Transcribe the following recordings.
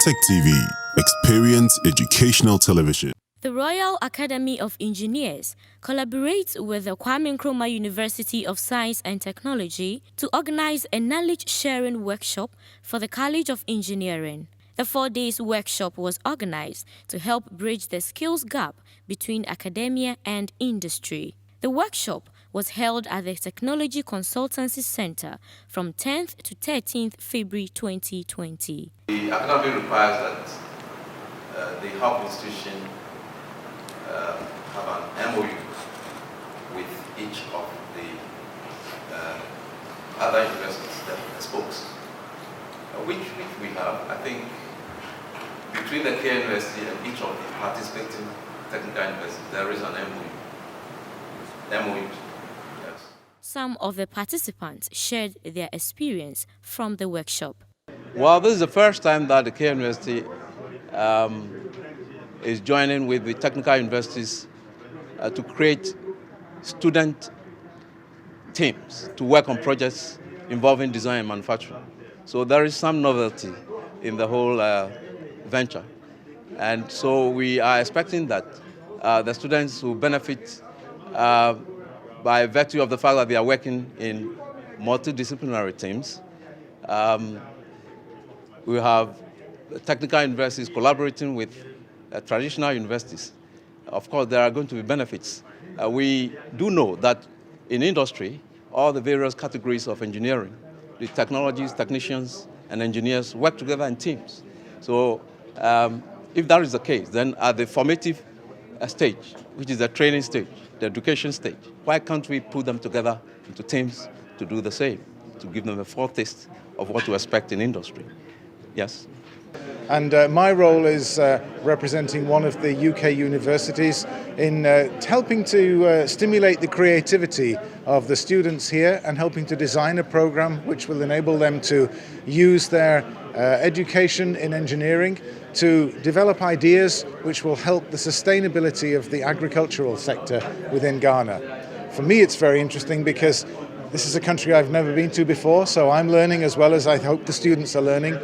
KNUST-TEK TV. Experience educational television. The Royal Academy of Engineers collaborates with the Kwame Nkrumah University of Science and Technology to organize a knowledge-sharing workshop for the College of Engineering. The 4-day workshop was organized to help bridge the skills gap between academia and industry. The workshop was held at the Technology Consultancy Center from 10th to 13th February 2020. The academy requires that the hub institution have an MOU with each of the other universities that spokes, which we have. I think between the KNUST and each of the participating technical universities, there is an MOU. Yes. Some of the participants shared their experience from the workshop. Well, this is the first time that the KNUST is joining with the technical universities to create student teams to work on projects involving design and manufacturing. So there is some novelty in the whole venture. And so we are expecting that the students will benefit by virtue of the fact that they are working in multidisciplinary teams. We have technical universities collaborating with traditional universities. Of course, there are going to be benefits. We do know that in industry, all the various categories of engineering, the technologists, technicians, and engineers work together in teams. So if that is the case, then at the formative stage, which is the training stage, the education stage, why can't we put them together into teams to do the same, to give them a foretaste of what to expect in industry? Yes. And my role is representing one of the UK universities in helping to stimulate the creativity of the students here and helping to design a program which will enable them to use their education in engineering to develop ideas which will help the sustainability of the agricultural sector within Ghana. For me, it's very interesting because this is a country I've never been to before, so I'm learning as well as I hope the students are learning.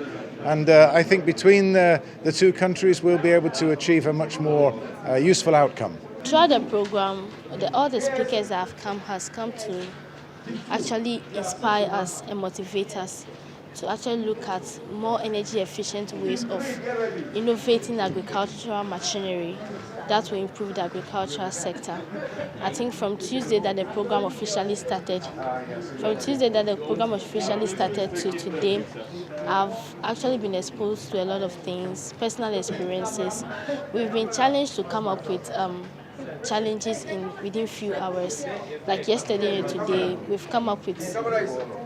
And I think between the two countries, we'll be able to achieve a much more useful outcome. Throughout the program, all the speakers that have come to actually inspire us and motivate us to actually look at more energy efficient ways of innovating agricultural machinery that will improve the agricultural sector. I think from Tuesday that the program officially started, to today, I've actually been exposed to a lot of things, personal experiences. We've been challenged to come up with challenges within few hours. Like yesterday and today, we've come up with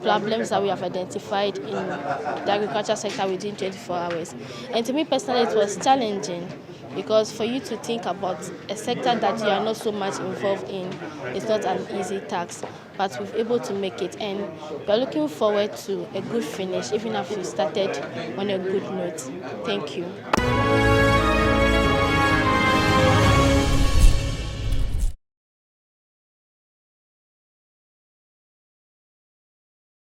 problems that we have identified in the agriculture sector within 24 hours. And to me personally, it was challenging because for you to think about a sector that you are not so much involved in, it's not an easy task, but we've been able to make it. And we're looking forward to a good finish, even if we started on a good note. Thank you.